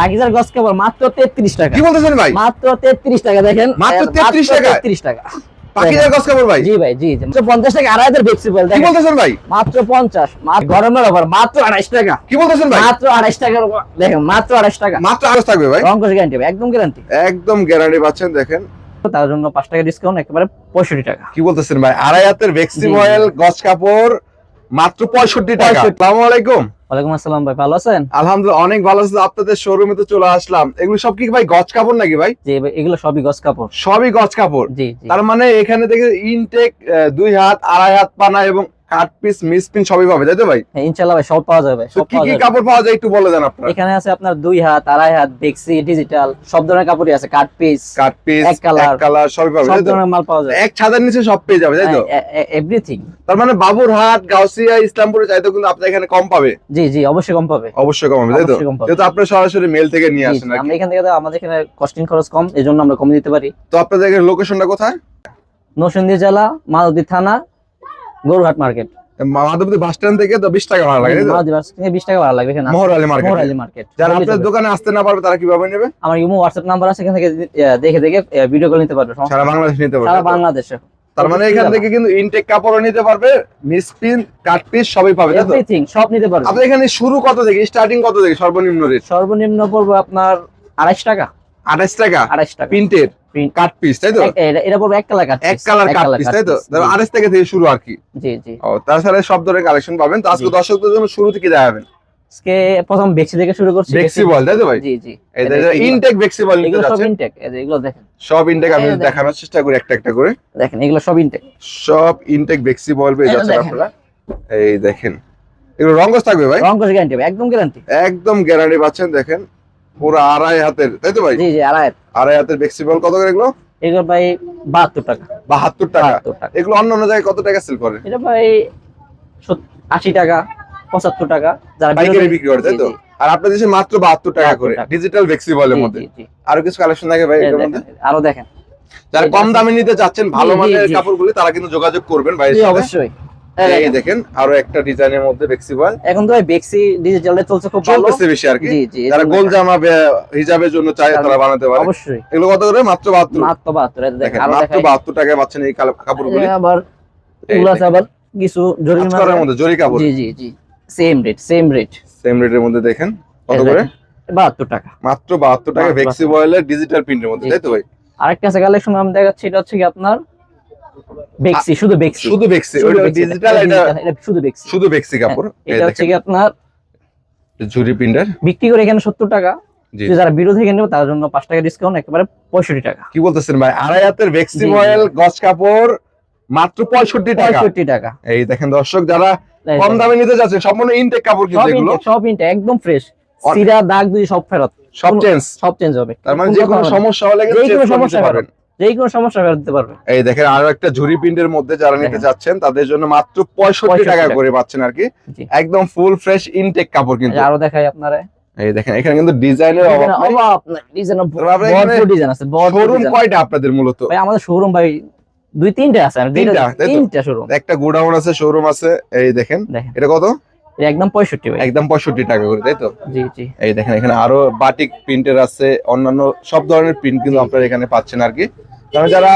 পাকিজার গস কাপড় মাত্র 33 টাকা। কি বলতেছেন ভাই? মাত্র 33 টাকা। দেখেন মাত্র 33 টাকা। 33 টাকা পাকিজার গস কাপড় ভাই? জি ভাই, জি জি। 50 টাকা 2500 ফ্লেক্সিবল। কি বলতেছেন ভাই? মাত্র 50। মাত্র গরমের অফার মাত্র 28 টাকা। কি বলতেছেন ভাই? মাত্র 28 টাকার উপর দেখেন, মাত্র 28 টাকা। মাত্র 28 থাকবে ভাই? রং কোশ গ্যারান্টি, একদম গ্যারান্টি। একদম গ্যারান্টি পাচ্ছেন। দেখেন তার জন্য 5 টাকা ডিসকাউন্ট, একেবারে 65 টাকা। কি বলতেছেন ভাই? আড়াই হাতের ভেক্সিবয়েল গস কাপড় মাত্র 65 টাকা। আসসালামু আলাইকুম। ওয়ালাইকুম আসসালাম ভাই, ভালো আছেন? আলহামদুলিল্লাহ অনেক ভালো আছি। আপনাদের শোরুমে তো চলে আসলাম। এগুলো সব কি ভাই গজ কাপড় নাকি ভাই? জি ভাই, এগুলো সবই গস কাপড়। সবই গজ কাপড়। জি জি। তার মানে এখানে দেখে ইনটেক 2 হাত, আড়াই হাত পানা এবং কাট পিস, মিস পিন সবই পাবে, তাই তো ভাই? হ্যাঁ ইনশাআল্লাহ ভাই, সব পাওয়া যাবে। তো সব কি পাওয়া কি যাবে। কাপড় পাওয়া যায় একটু বলে দেন আপনারা। এখানে আছে আপনার 2 হাত, আড়াই হাত, বেক্সি, ডিজিটাল, সব ধরনের কাপড়ই আছে। কাট পিস, কাট পিস, এক কালার সবই পাবে, সব তাই তো? ধরনের মাল পাওয়া যায়। এক ছাদের নিচে সব পেয়ে যাবে, তাই তো? এভরিথিং। তার মানে বাবুরহাট, গাউসিয়া, ইসলামপুরে চাইতো কিন্তু আপনি এখানে কম পাবে। জি জি, অবশ্যই কম পাবে। অবশ্যই কম হবে, তাই তো? অবশ্যই কম পাবে। যেহেতু আপনি সরাসরি মেল থেকে নিয়ে জি, আসেন জি, নাকি? আমরা এখান থেকে আমাদের এখানে কস্টিং খরচ কম, এজন্য আমরা কমে দিতে পারি। তো আপনাদের লোকেশনটা কোথায়? নরসিংদী জেলা, মাধবদী থানা, গরুহাট মার্কেট। মাধবদী বাস স্ট্যান্ড থেকে তো 20 টাকা ভাড়া লাগে, তাই তো? মাধবদী বাস থেকে 20 টাকা ভাড়া লাগবে এখানে। মোহর আলী মার্কেট। মোহর আলী মার্কেট। যারা আপনার দোকানে আসতে না পারবে তারা কিভাবে নেবে? আমার ইমো হোয়াটসঅ্যাপ নাম্বার আছে, এখান থেকে দেখে ভিডিও কল নিতে পারবে। সারা বাংলাদেশ নিতে পারবে, সারা তাই তো? বাংলাদেশে। তার মানে এখান থেকে কিন্তু ইনটেক কাপড়ও নিতে পারবে, মিসপিন, কাট পিস সবই পাবে, তাই তো? এভরিথিং সব নিতে পারবে। আপনাদের এখানে শুরু কত থেকে, স্টার্টিং কত থেকে সর্বনিম্ন রেট? সর্বনিম্ন পড়বে আপনার 28 টাকা। 28 টাকা 28 টাকা প্রিন্টের কাট পিস, তাই তো? এটা পড়বে এক কালার কাট এক কালার কাট পিস, তাই তো? 28 টাকা থেকে শুরু আর কি। জি জি। ও তাছাড়া সব ধরনের কালেকশন পাবেন। তো আজকে দর্শকদের জন্য শুরু থেকে দেখাবেন। আজকে প্রথম বেক্সি থেকে শুরু করছি। ফ্লেক্সিবল, তাই তো ভাই? জি জি। এই যে ইনটেক ফ্লেক্সিবল নিতে এগুলো সব যাচ্ছেন। ইনটেক, এই যে এগুলো দেখেন। সব ইনটেক আমি দেখানোর চেষ্টা করি একটা একটা করে। দেখেন এগুলো সব ইনটেক। সব ইনটেক ফ্লেক্সিবল পেয়ে যাচ্ছেন আপনারা। এই দেখেন এগুলো রংকস থাকবে ভাই? রং কোশ গ্যারান্টি, একদম গ্যারান্টি। একদম গ্যারান্টি পাচ্ছেন। দেখেন পুরো আড়াই হাতের, তাই তো ভাই? জি জি, আড়াই হাতের ফ্লেক্সিবল কত করে এগুলো? এগুলো ভাই 72 টাকা। 72 টাকা। 72 টাকা। এগুলো অন্য অন্য জায়গায় কত টাকা সেল করে? এটা ভাই 80 টাকা, 75 টাকা যারা পাইকারি বিক্রি করে, তাই তো? আর আপনাদের দেশে মাত্র 72 টাকা করে 72 টাকা। ডিজিটাল ফ্লেক্সিবলের জি, মধ্যে। জি, জি। আরো কিছু কালেকশন থাকে ভাই এর মধ্যে? আরো দেখেন। যারা কম দামে নিতে চাচ্ছেন ভালো জি, জি, মানের জি। কাপড়গুলি তারা কিন্তু যোগাযোগ করবেন ভাইয়ের জি সাথে। অবশ্যই। এই দেখেন আরো একটা ডিজাইনের মধ্যে ফ্লেক্সিবল এখন তো ভাই বেক্সি ডিজিটালে চলছে খুব ভালো। চলতেছে বেশি আর কি। জি জি। যারা গোল জামা হিজাবের জন্য চায় তারা বানাতে পারে। অবশ্যই। এগুলো কত করে? মাত্র 72। মাত্র 72। এই দেখেন দেখেন আরো মাত্র দেখাই। 72 টাকায় পাচ্ছেন এই কাপড়গুলি। আবার এগুলো আছে, আবার কিছু জরি কাজ করার মধ্যে জরি কাপড়। জি জি জি। Same rate, same rate. Same রেটের মধ্যে দেখেন কত করে? 72 টাকা। মাত্র 72 টাকা 72 ফ্লেক্সিবলের ডিজিটাল প্রিন্টের মধ্যে, জি, তাই তো ভাই? আরেকটা আছে কালেকশন আমি দেখাচ্ছি, এটা হচ্ছে কি আপনার বেক্সি, শুধু বেক্সি। শুধু বেক্সি, শুধু ওটা বেক্সি, ডিজিটাল, এটা শুধু বেক্সি। শুধু বেক্সি কাপড়। এই এটা হচ্ছে দেখেন কি আপনার ঝুরি প্রিন্টার বিক্রি করে এখানে 70 টাকা। জি। যারা বিরো থেকে নেবে তার জন্য 5 টাকা ডিসকাউন্ট, একেবারে 65 টাকা। কি বলতেছেন ভাই? আড়াই হাতের ফ্লেক্সিবল গজ কাপড় মাত্র 65 টাকা। 65 টাকা। এই দেখেন দর্শক, যারা কম দামে নিতে যাচ্ছেন সম্পূর্ণ ইনটেক কাপড় কিন্তু এগুলো। সব ইনটেক, একদম ফ্রেশ। সিরা দাগ দুই সব ফেরত, সব চেঞ্জ। সব চেঞ্জ হবে। তার মানে যে কোনো সমস্যা হলে কিন্তু যে কোনো চেঞ্জ সমস্যা করতে পারবেন। যেই কোনো সমস্যা ফেরত দিতে পারবে। এই দেখেন আরো একটা ঝুরি প্রিন্টের মধ্যে যারা নিতে দেখেন। যাচ্ছেন তাদের জন্য মাত্র 65 টাকা করে পাচ্ছেন আর কি। জি। একদম ফুল ফ্রেশ ইনটেক কাপড় কিন্তু। আরো দেখাই আপনারে। এই দেখেন এখানে কিন্তু ডিজাইনের অভাব নাই। ডিজাইন তারপরে এখানে ভরপুর ডিজাইন আছে, ভরপুর শোরুম ডিজাইন। কয়টা আপনাদের মূলত? ভাই আমাদের শোরুম ভাই 2-3টা আছে, আর তিনটা, তাই তো? 3টা শোরুম। একটা গোডাউন আছে, শোরুম আছে। এই দেখেন দেখেন এটা কত? এটা একদম 65 ভাই। একদম 65 টাকা করে, তাই তো? জি জি। এই দেখেন এখানে আরো বাটিক প্রিন্টের আছে, অন্যান্য সব ধরনের প্রিন্ট কিন্তু আপনারা এখানে পাচ্ছেন আর কি। কারণ যারা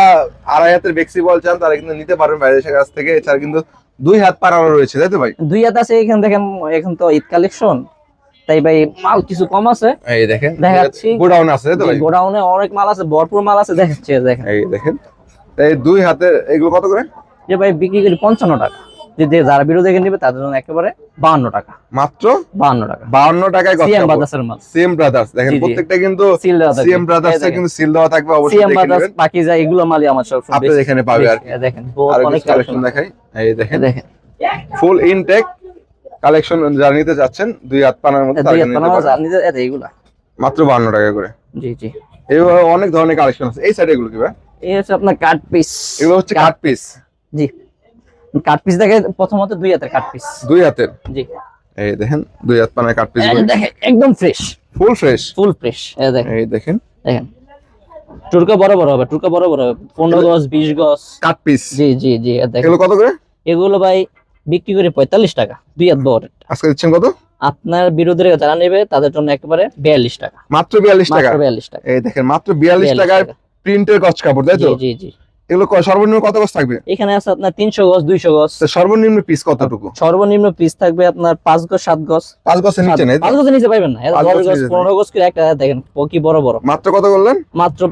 আড়াই হাতের ফ্লেক্সিবল চান তারা কিন্তু নিতে পারবেন বাইরের কাছ থেকে। এছাড়া কিন্তু 2 হাত পানানো রয়েছে, তাই তো ভাই? 2 হাত আছে এখানে। দেখেন এখন তো ঈদ কালেকশন, তাই ভাই মাল কিছু কম আছে। এই দেখেন দেখাচ্ছি। গোডাউন আছে, তাই তো ভাই? গোডাউনে অনেক মাল আছে, ভরপুর মাল আছে, দেখাচ্ছি। দেখেন এই দেখেন এই 2 হাতের এগুলো কত করে? যে ভাই বিক্রি করি 55 টাকা। যে যারা বিরো থেকে নেবে তাদের জন্য একেবারে 52 টাকা। মাত্র 52 টাকা। 52 টাকায় গজ সিএম কাপড়। বাজাসের মাল। সিএম ব্রাদার্স দেখেন জি, জি। প্রত্যেকটা কিন্তু সিল দেওয়া থাকবে। সিএম ব্রাদার্স এর কিন্তু সিল দেওয়া থাকবে, অবশ্যই সিএম দেখে বাজাস, নেবেন। পাকিজা, এগুলো মালই আমার সব আপনাদের এখানে পাবে আর কি। দেখেন আর অনেক কিছু কালেকশন দেখাই। এই দেখেন দেখেন ফুল ইনটেক কালেকশন যারা নিতে যাচ্ছেন 2 হাত পানার মধ্যে তারা 2 হাত নিতে পানানো পারেন নিতে এগুলা মাত্র 52 টাকা করে। জি জি। এইভাবে অনেক ধরনের কালেকশন আছে। এই সাইডে এগুলো কি ভাই? এই হচ্ছে আপনার কাট পিস। এগুলো হচ্ছে কাট পিস। জি, কাট পিস দেখে প্রথমত 2 হাতের কাট পিস। 2 হাতের। জি। এই দেখেন 2 হাত পানার কাট পিস এই দেখেন একদম fresh, full fresh. Full fresh. এই দেখেন, এই দেখেন দেখেন টুরকা বড় বড় হবে, টুরকা বড় বড় হবে, 15 গজ 20 গজ কাট পিস। জি জি জি। দেখেন এগুলো কত করে? এগুলো ভাই বিক্রি করে 45 টাকা 2 হাত বড়। আজকে দিচ্ছেন কত? আপনার বিরোধীরা যারা নেবে তাদের জন্য একেবারে 42 টাকা, মাত্র 42 টাকা। মাত্র 42 টাকা। এই দেখেন মাত্র 42 টাকায় প্রিন্টের গজ কাপড়, তাই তো? জি জি জি। এগুলো সর্বনিম্ন কত গজ থাকবে? এখানে আছে আপনার 300 গজ, 200 গজ। তো সর্বনিম্ন পিস কতটুকু? সর্বনিম্ন পিস থাকবে আপনার 5 গজ, 7 গজ। 5 গজের নিচে নেই? 5 গজের নিচে পাবেন না, 5 10 গজের গজ, নিচে 15 গজ করে একটা দেখেন কি বড় বড়। মাত্র কত বললেন? মাত্র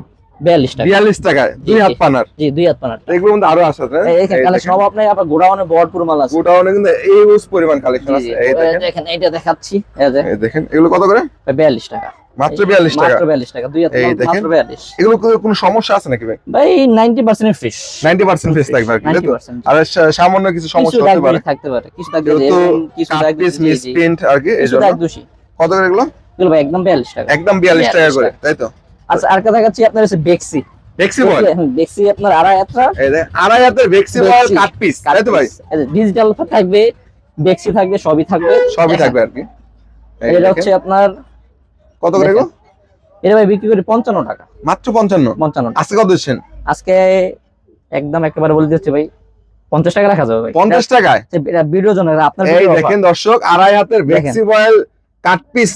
42 টাকা। 42 টাকায় 2 হাত পানার। জি 2 হাত পানার। এগুলোর মধ্যে আরো আছে, তাই? এই কালেকশন সব আপনার আবার গোডাউনে ভরপুর মাল আছে। গোডাউনে কিন্তু ইউজ পরিমাণ কালেকশন জি আছে। জি। এই দেখেন এইটা দেখাচ্ছি, এই দেখেন এগুলো কত করে? 42 টাকা। মাত্র 42 টাকা। মাত্র 42 টাকা, 2 হাত এই মাল দেখেন। মাত্র 42। এগুলো কোনো সমস্যা আছে নাকি ভাই? ভাই 90% ফ্রেশ। 90% ফেস থাকবে আর কি, তাই তো? 90%। আর সামান্য কিছু সমস্যা কিছু হতে দাগ পারে। থাকতে পারে, কিছু দাগ যেহেতু কিছু কাট দাগ পিস মিস প্রিন্ট আর কি, কিছু এজন্য। দাগ দোষী। কত করে এগুলো? এগুলো ভাই একদম 42 টাকা। একদম 42 টাকা করে, তাই তো? আচ্ছা আরেকটা দেখাচ্ছি আপনার হচ্ছে বেক্সি। বেক্সি বল। বেক্সি আপনার আড়াই হাতটা। এই দেখ আড়াই হাতের বেক্সি বল কাট পিস, তাই তো ভাই? ডিজিটাল থাকবে, বেক্সি থাকবে, সবই থাকবে। সবই থাকবে আর কি। এই এটা দেখেন। হচ্ছে আপনার কত করে এগুলো? এটা ভাই বিক্রি করি 55 টাকা। মাত্র 55। 55 টাকা। আজকে কত দিচ্ছেন? আজকে একদম একেবারে বলে দিচ্ছি ভাই 50 টাকা রাখা যাবে ভাই। 50 টাকায়? এটা ভিডিও জন্য, আপনার এই ভিডিও দেখেন দর্শক, আড়াই হাতের বেক্সি বয়েল কাট পিস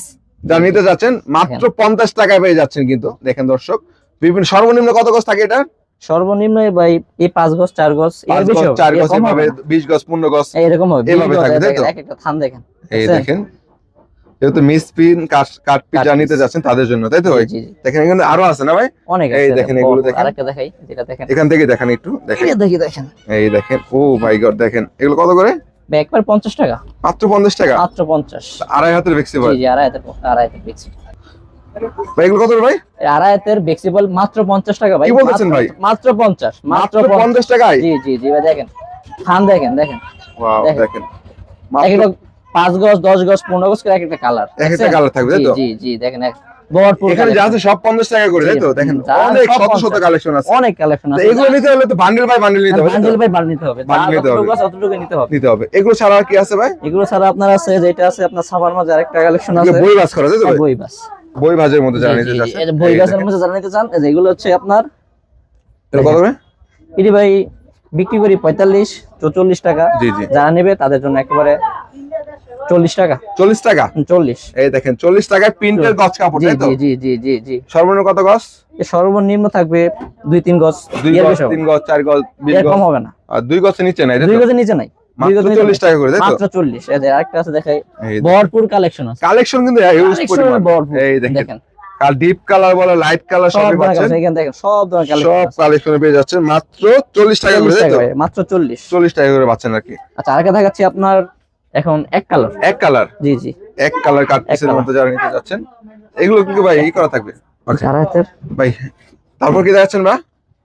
যা নিতে যাচ্ছেন মাত্র 50 টাকায় পেয়ে যাচ্ছেন কিন্তু। দেখেন দর্শক, বিভিন্ন সর্বনিম্ন কত গজ থাকে এটা? সর্বনিম্ন ভাই এই 5 গজ, 4 গজ, এর 5 বেশি গজ, হবে, 4 গজ, এরকম হবে এভাবে না। 20 গজ, 15 গজ এরকম হবে, এভাবে থাকবে, তাই তো? এক একটা থান দেখেন। এই বুঝছেন? দেখেন, যেহেতু মিস পিন কাট পিস যা নিতে যাচ্ছেন তাদের জন্য, তাই তো ভাই? জি জি। দেখেন এখানে আরো আছে না ভাই? অনেক এই আছে। দেখেন, এগুলো দেখেন। আরেকটা দেখাই, যেটা দেখেন। এখান থেকে দেখেন একটু, দেখেন। এটা দেখেন। এই দেখেন, ও মাই গড, দেখেন এগুলো কত করে? ভাই একবার 50 টাকা। মাত্র 50 টাকা? মাত্র 50। আড়াই হাতের বেক্সি জি বল। জি, আড়াই হাতের বেক্সি। ভাই এগুলো কত করে ভাই? এই আড়াই হাতের বেক্সি বল মাত্র 50 টাকা ভাই। কি বলতেছেন ভাই? মাত্র 50। মাত্র 50 টাকায়? জি জি জি ভাই, দেখেন থান দেখেন। ওয়াও, দেখেন এক একটা 5 গজ, 10 গজ, 15 গজ করে এক একটা কালার। এক একটা কালার থাকবে, তাই তো? জি জি দেখেন ভরপুর এখানে যা আছে সব 50 টাকা করে, তাই তো? দেখেন অনেক শত শত কালেকশন আছে। অনেক কালেকশন আছে। এগুলো নিতে হলে তো বান্ডেল বাই বান্ডেল নিতে হবে, তাই তো? বান্ডেল বাই বান্ডেল নিতে হবে। বান্ডেল নিতে হবে। অতটুকু নিতে হবে। নিতে হবে। এগুলো ছাড়া আর কি আছে ভাই? এগুলো ছাড়া আপনার আছে, যেটা আছে আপনার সাভার মাঝে আরেকটা কালেকশন এগুলো আছে। বই বাস করা, তাই তো ভাই? বই বাস। বই ভাজের মধ্যে যারা জি, নিতে জি, যাচ্ছে, এই যে বই বাসের মধ্যে যারা নিতে চান, এই যে এগুলো হচ্ছে আপনার এগুলো কত করে? এটি ভাই বিক্রি করি 45, 44 টাকা। জি জি। যারা নেবে তাদের জন্য একেবারে 40 টাকা। 40 টাকা? 40। এই দেখেন 40 টাকায় প্রিন্টের গজ কাপড়, জি তাই তো? জি জি জি জি জি। সর্বনিম্ন কত গজ? এর সর্বনিম্ন থাকবে 2-3 গজ। 2 এর গজ, বেশি হবে 3 গজ, 4 গজ, 20 এর গজ। কম হবে না। আর 2 গজের নিচে নাই, তাই 2 তো? গজের নিচে নাই। 2 মাত্র গজের নিচে 40 টাকা করে, তাই তো? মাত্র 40। এই যে আরেকটা আছে দেখাই, এই ভরপুর কালেকশন আছে। কালেকশন কিন্তু হিউজ Collection পরিমাণ। ভরপুর। এই দেখেন, দেখেন কাল ডিপ কালার বলে লাইট কালার সব সবই ধরনের পাচ্ছেন। কালেকশন, এখানে দেখেন সব ধরনের সব কালেকশন। কালেকশনে পেয়ে যাচ্ছেন মাত্র 40 টাকা করে, 40 তাই টাকা তো? ভাই, মাত্র 40। 40 টাকা করে পাচ্ছেন আর কি। আচ্ছা আরেকটা দেখাচ্ছি আপনার এখন এক কালার। এক কালার? জি জি। এক কালার কাট পিসের colour। মধ্যে যারা নিতে যাচ্ছেন, এগুলো কিন্তু ভাই এই করা থাকবে যারা হাতের। ভাই। তারপর কি দেখাচ্ছেন ভাই?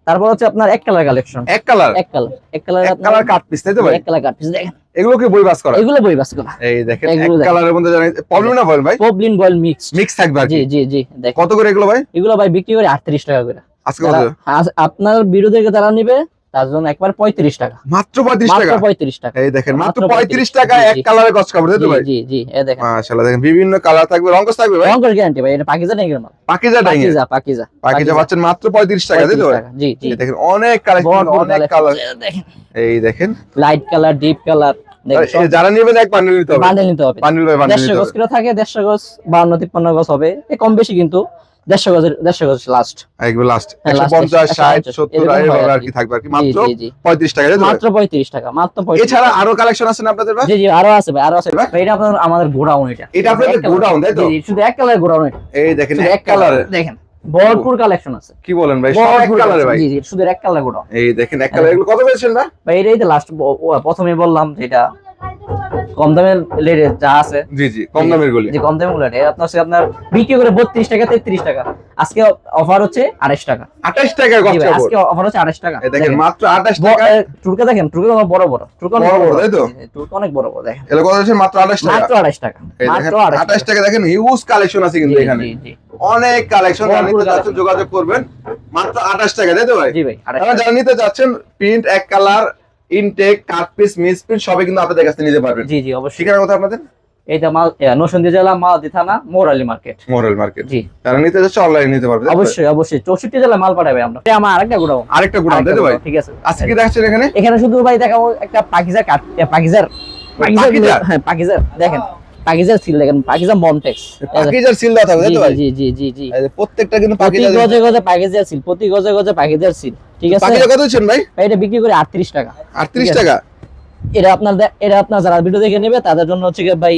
তারপর হচ্ছে আপনার এক কালার কালেকশন। এক কালার? এক কালার, এক কালার, এক কালার কাট পিস, তাই তো ভাই? এক কালার কাট পিস দেখেন। এগুলো কি বই বাস করা? এগুলো বই বাস করা। এই দেখেন এক এগুলো দেখেন। কালারের মধ্যে যারা প্রবলেম না বল ভাই? পবলিন বয়েল মিক্স। মিক্স থাকবে আর জি কি। জি জি দেখেন। কত করে এগুলো ভাই? এগুলো ভাই বিক্রি করে 38 টাকা করে। আজকে কত? আপনার বিরোধী যারা নিবে তার জন্য একবার 35 টাকা। মাত্র 35 মাত্র টাকা? 35 টাকা। এই দেখেন মাত্র মাত্র 35 35 টাকায় জি, এক জি। কালারের গজ কাপড়, তাই তো জি ভাই? জি জি এই দেখেন। মাশাআল্লাহ, দেখেন বিভিন্ন কালার থাকবে, রঙস থাকবে ভাই? রঙের গ্যারান্টি ভাই, এটা পাকিজা নেই মাল। পাকিজা ডাইং? পাকিজা পাচ্ছেন মাত্র 35 টাকা, তাই তো ভাই? জি জি। এই দেখেন অনেক কালেকশন, অনেক কালার। দেখেন এই দেখেন লাইট কালার, ডিপ কালার দেখেন। এই যারা নেবেন এক বান্ডেল নিতে হবে। বান্ডেল নিতে হবে। বান্ডেল বাই বান্ডেল 150 নিতে গজ হবে। করে থাকে, 150 গজ, 52-53 গজ হবে। এ কম বেশি কিন্তু 150 গজ লাস্ট। একবার লাস্ট হ্যাঁ, last 150, 60, 70 এরকম হয় এইভাবে আর আর কি। কি থাকবে আর কি। জি, মাত্র জি, জি। 35 টাকা, তাই তো ভাই? মাত্র 35 টাকা, মাত্র 35। এছাড়া আরো কালেকশন আছে না আপনাদের ভাই? জি জি আরো আছে ভাই, আরো আছে ভাই। এটা আপনার আমাদের গোডাউন। এটা আপনাদের এক colour। গোডাউন, তাই তো? জি জি, শুধু এক কালার গোডাউন। এটা এই দেখেন শুধু এক কালার। দেখেন ভরপুর কালেকশন আছে। কি বলেন ভাই? সব এক ভরপুর কালারে collection। ভাই? জি জি শুধু এক কালার গোডাউন। এই দেখেন এক কালার। এগুলো কত পেয়েছেন ভাই? ভাই এটাই তো লাস্ট প্রথমে বললাম যেটা কম দামের লেডে যা আছে। জি জি, কম দামের গুলি। যে কম দামের লেডে আপনার বিক্রি করে 32 টাকা, 33 টাকা। আজকে অফার হচ্ছে 28 টাকা। 28 টাকা জি গজ ভাই, কাপড়? আজকে অফার হচ্ছে 28 টাকা। এই দেখেন মাত্র 28 টাকা। টুরকা দেখেন, টুরকা বড় বড়, টুরকা অনেক বড় বড়, তাই তো? টুরকা অনেক বড় বড় দেখেন। এগুলো কত আছে? মাত্র 28 টাকা? মাত্র 28 টাকা। এই দেখেন মাত্র 28 টাকা। দেখেন হিউজ কালেকশন আছে কিন্তু জি, এখানে। জি, জি। অনেক কালেকশন। যারা ভরপুর নিতে যাচ্ছেন collection। যোগাযোগ করবেন। মাত্র 28 টাকা, তাই তো ভাই? জি ভাই 28 আপনারা যারা নিতে যাচ্ছেন প্রিন্ট এক colour, intake, cut piece, miss print সবই কিন্তু আপনাদের কাছে নিতে পারবেন। জি জি অবশ্যই। ঠিকানা কথা আপনাদের? এইটা মাল নরসিংদী জেলা মালদী থানা মোরালি মার্কেট। মোরাল মার্কেট। জি যারা নিতে যাচ্ছে অনলাইনে নিতে পারবে, তাই তো? অবশ্যই অবশ্যই 64 জেলা মাল পাঠাবে আমরা। এটা আমার আরেকটা গোডাউন। আরেকটা গোডাউন, তাই তো ভাই? ঠিক আছে। আজকে কি দেখাচ্ছেন এখানে? এখানে শুধু ভাই দেখাবো একটা পাকিজার কাট, পাকিজার পাকিজা? হ্যাঁ পাকিজার দেখেন পাকিজার সিল দেখেন, পাকিজা মমটেক্স, পাকিজার সিল দেওয়া থাকবে তাই জি তো ভাই? জি জি জি জি, এই যে প্রত্যেকটা কিন্তু প্রতি পাকিজার। গজে গজে পাকিজার সিল, প্রতি গজে গজে পাকিজার সিল, ঠিক আছে। পাকিজা কত দিচ্ছেন ভাই? ভাই এটা বিক্রি করে 38 টাকা। 38 ঠিক আছে। টাকা। এটা আপনার যারা ভিডিও দেখে নেবে তাদের জন্য হচ্ছে কি ভাই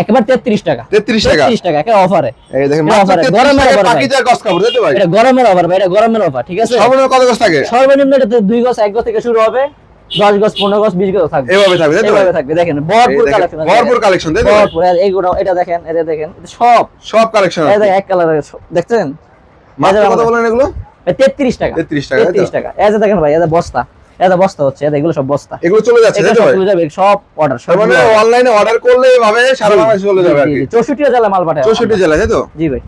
একবার 33 টাকা। 33 টাকা। 33 টাকা একটা অফারে। এই দেখেন এটা মাত্র offer, 33 গরমের টাকায় offer ভাই। পাকিজার গস কাপড় তাই তো ভাই? এটা গরমের অফার ভাই, এটা গরমের অফার, ঠিক আছে। সর্বনিম্ন কত গস থাকে? সর্বনিম্ন এটাতে 2 গজ 1 গজ থেকে শুরু হবে, 10 গজ 15 গজ 20 গজ থাকবে, এভাবে থাকবে তাই তো ভাই? এভাবে থাকবে। দেখেন এই ভরপুর দেখেন, কালেকশন, ভরপুর কালেকশন তাই তো ভাই? ভরপুর। আর এইগুলো এটা দেখেন, এটা দেখেন, এটা সব সব কালেকশন এই আছে। দেখেন এক কালারের, দেখছেন মাত্র এই যে কত আমাদের- বলেন এগুলো? 33 টাকা। 33 টাকা তাই তো? 33 টাকা। এই যে দেখেন ভাই, এই যে বস্তা, এই যে বস্তা হচ্ছে, এই যে এগুলো সব বস্তা, এগুলো চলে যাচ্ছে এগুলো তাই তো সব ভাই? চলে যাবে, সব অর্ডার, সব তার মানে অনলাইনে অর্ডার করলে এভাবে সারা বাংলাদেশে চলে যাবে আর কি। 64 জেলা মাল পাঠায় 64 জেলা তাই তো? জি ভাই।